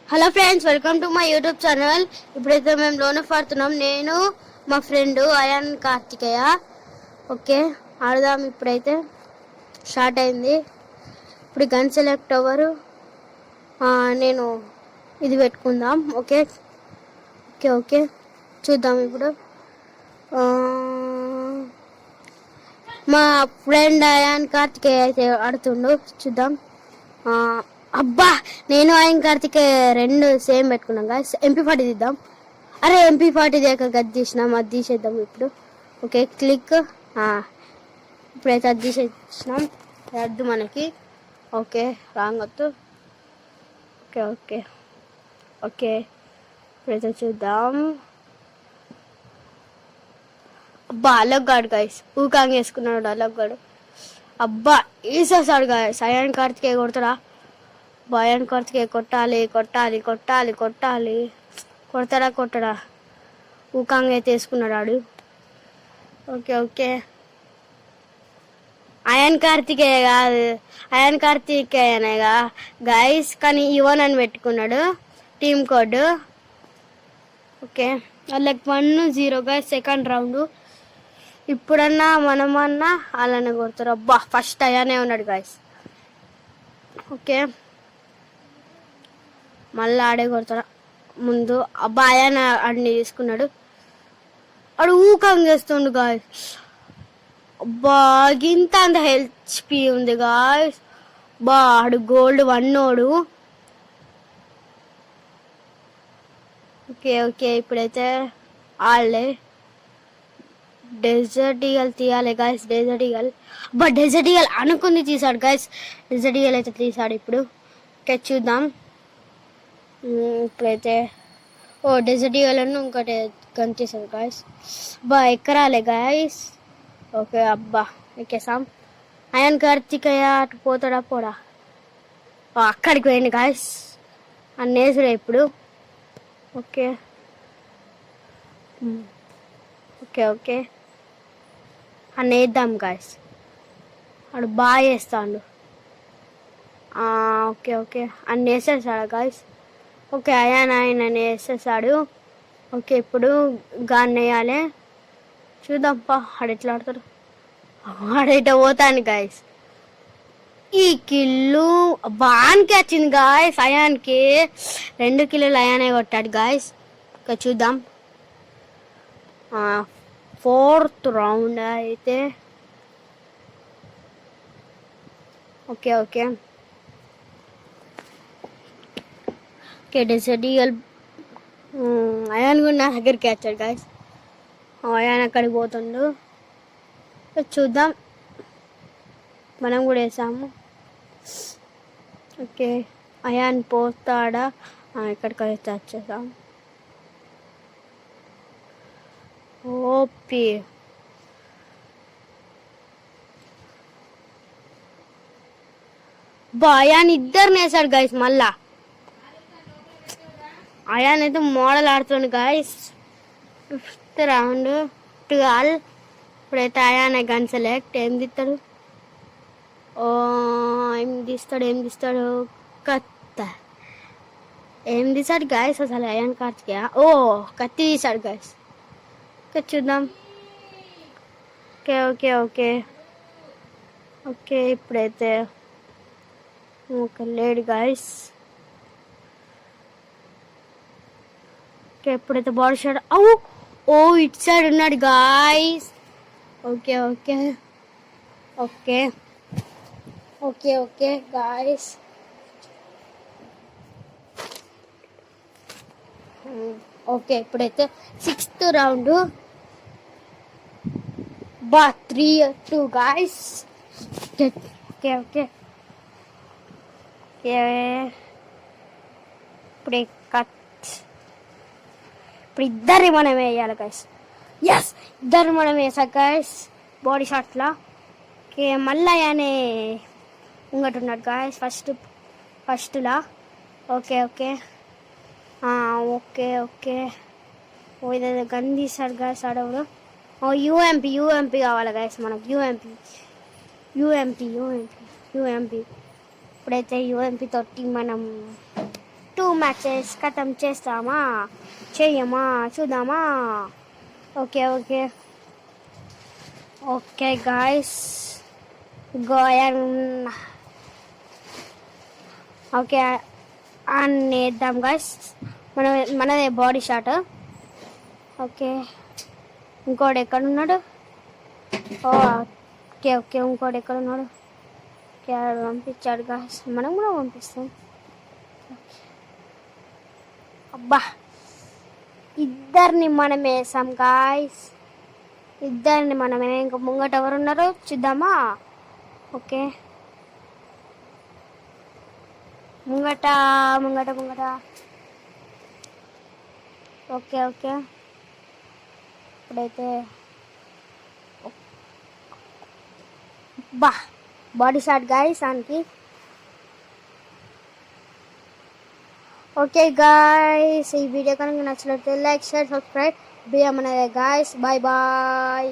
Hello friends, welcome to my YouTube channel. ఇప్పుడైతే మేము loan ఆడుతున్నాం. నేను మా ఫ్రెండ్ అయాన్ కార్తికేయ. ఓకే, ఆడదాం. ఇప్పుడైతే స్టార్ట్ అయింది. ఇప్పుడు గన్ సెలెక్ట్ అవ్వరు. నేను ఇది పెట్టుకుందాం. ఓకే ఓకే ఓకే చూద్దాం. ఇప్పుడు మా ఫ్రెండ్ అయాన్ కార్తికేయ అయితే ఆడుతుండు. చూద్దాం. అబ్బా, నేను ఆయన కార్తిక్ రెండు సేమ్ పెట్టుకున్నాం కదా. MP40 తీద్దాం. అరే MP40 దాకా గది తీసినాం, అది తీసేద్దాం ఇప్పుడు. Okay, click. ఇప్పుడైతే అది తీసేసినాం. వద్దు మనకి. ఓకే, రాంగ్ వద్దు. ఓకే ఓకే ఓకే ఇప్పుడైతే చూద్దాం. అబ్బా, అలగ్గాడు గైస్. ఊకాంగ్ వేసుకున్నాడు అలగ్గాడు. అబ్బా, ఈసాడు గైస్. అయాన్ కార్తికేయ కొడతాడా? భయాన్ కార్తికేయ కొట్టాలి కొట్టాలి కొట్టాలి కొట్టాలి. కొడతాడా? ఊకాంగ్ అయితే వేసుకున్నాడు ఆడు. ఓకే ఓకే అయాన్ కార్తికేయ కాదు, అయాన్ కార్తికేయనేగా గైస్, కానీ యువన్ అని పెట్టుకున్నాడు టీమ్ కోడ్. ఓకే, వాళ్ళకి 1-0 గైస్. Second round. ఇప్పుడన్నా మనమన్నా అలానే కొడతారు. అబ్బా, ఫస్ట్ అయానే ఉన్నాడు గైస్. ఓకే, మళ్ళీ ఆడే కొడతారా ముందు? అబ్బా, అయాన అన్ని తీసుకున్నాడు. ఆడు ఊకాంగ్ చేస్తుండు గాయస్. అబ్బా, ఇంత అంత HP ఉంది గాయస్. బా, ఆడు గోల్డ్ 1. ఓకే ఓకే ఇప్పుడైతే ఆడలే. డెజర్ట్ ఈగల్ తీయాలి గాయస్. Desert eagle. అబ్బా, డెజర్ట్ ఈగల్ అనుకుంది తీసాడు గాయస్. డెజర్ట్ ఈగల్ అయితే తీసాడు ఇప్పుడు. ఓకే, చూద్దాం. ఇప్పుడైతే డెజర్ట్ ఈగలను ఇంకోటి కనిపిస్తుంది గాయస్. బా, ఎక్కరాలే గాయస్. ఓకే, అబ్బా ఎక్కేసాం. అయాన్ కార్తికేయ అటు పోతాడా? పోడా. అక్కడికి పోయింది గాయస్. అన్నేసుడే ఇప్పుడు. ఓకే ఓకే ఓకే అన్నేద్దాం గాయస్. వాడు బాగా చేస్తాడు. ఓకే ఓకే అన్ని వేసేసాడు గాయస్. ఓకే, ఆయన వేసేసాడు. ఓకే, ఇప్పుడు గాన్ వేయాలి. చూద్దాంపా ఆడు ఎట్లా ఆడతాడు. ఆడైతే పోతాను గాయస్. ఈ కిల్లు బాన్కి వచ్చింది గాయస్. అయాన్కి 2 కిల్లులు అయానే కొట్టాడు గాయస్. ఓకే, చూద్దాం. 4th రౌండ్ అయితే. Okay okay okay desert eagle అయాన్ కూడా నా దగ్గరికి వచ్చాడు గాయస్. అయాన్ అక్కడికి పోతుండు. చూద్దాం. మనం కూడా వేసాము. ఓకే, అయాన్ పోతాడా? ఇక్కడికి అయితే వచ్చేసాం. ఓపి అయాన్ ఇద్దరిని వేసాడు గాయస్. మళ్ళా అయాన్ అయితే మోడల్ ఆడుతుంది గాయస్. 5th round 12. ఇప్పుడైతే అయాన్ గన్ సెలెక్ట్. ఏం తీస్తాడు? ఏం తీస్తాడు కత్త. ఏం తీసాడు గాయస్ అసలు అయాన్ కార్తికేయ? కత్తి తీసాడు గాయస్. చూద్దాం. ఓకే ఓకే ఓకే ఓకే ఇప్పుడైతే లేడు గాయస్. ఓకే, ఎప్పుడైతే బాడీ షాట్. ఇటు సైడ్ ఉన్నాడు guys. Okay okay okay okay okay guys. Okay, ఇప్పుడైతే 6th round. 3-2 guys. Okay okay okay ఇప్పుడు ఇప్పుడు ఇద్దరిని మనం వేయాలి గాయస్. ఎస్, ఇద్దరు మనం వేసాం గాయస్ బాడీ షాట్లా. ఓకే, మళ్ళీ అనే ఇంకటి ఉన్నాడు గాయస్ ఫస్ట్లా. ఓకే ఓకే ఓకే ఓకే ఇదేదో గన్ తీసాడు గాయస్ ఆడవుడు. యూఎంపీ కావాలి గాయస్ మనకు. యూఎంపీ ఇప్పుడైతే యూఎంపీ తోటి మనం 2 మ్యాచెస్ ఖతం చేస్తామా చెయ్యమా చూద్దామా. Okay okay okay guys going. Okay అని వేద్దాం గాయస్. మనదే బాడీ షాట్. ఓకే ఇంకోటి ఎక్కడ ఉన్నాడు? ఓకే ఓకే ఇంకోటి ఎక్కడ ఉన్నాడు? ఓకే పంపించాడు గాయస్, మనం కూడా పంపిస్తాం. అబ్బా ఇద్దరిని మనం వేసాం గాయస్, ఇద్దరిని మనమే. ఇంకా ముంగట ఎవరు ఉన్నారో చూద్దామా. ఓకే ముంగట ముంగట ముంగట. ఓకే ఓకే ఇప్పుడైతే బాడీ షాట్ గాయస్ ఆనికి. ఓకే గాయస్ ఈ వీడియో కనుక నచ్చినట్లయితే లైక్ షేర్ సబ్స్క్రైబ్ బియ్యం అనేది గాయస్. Bye bye.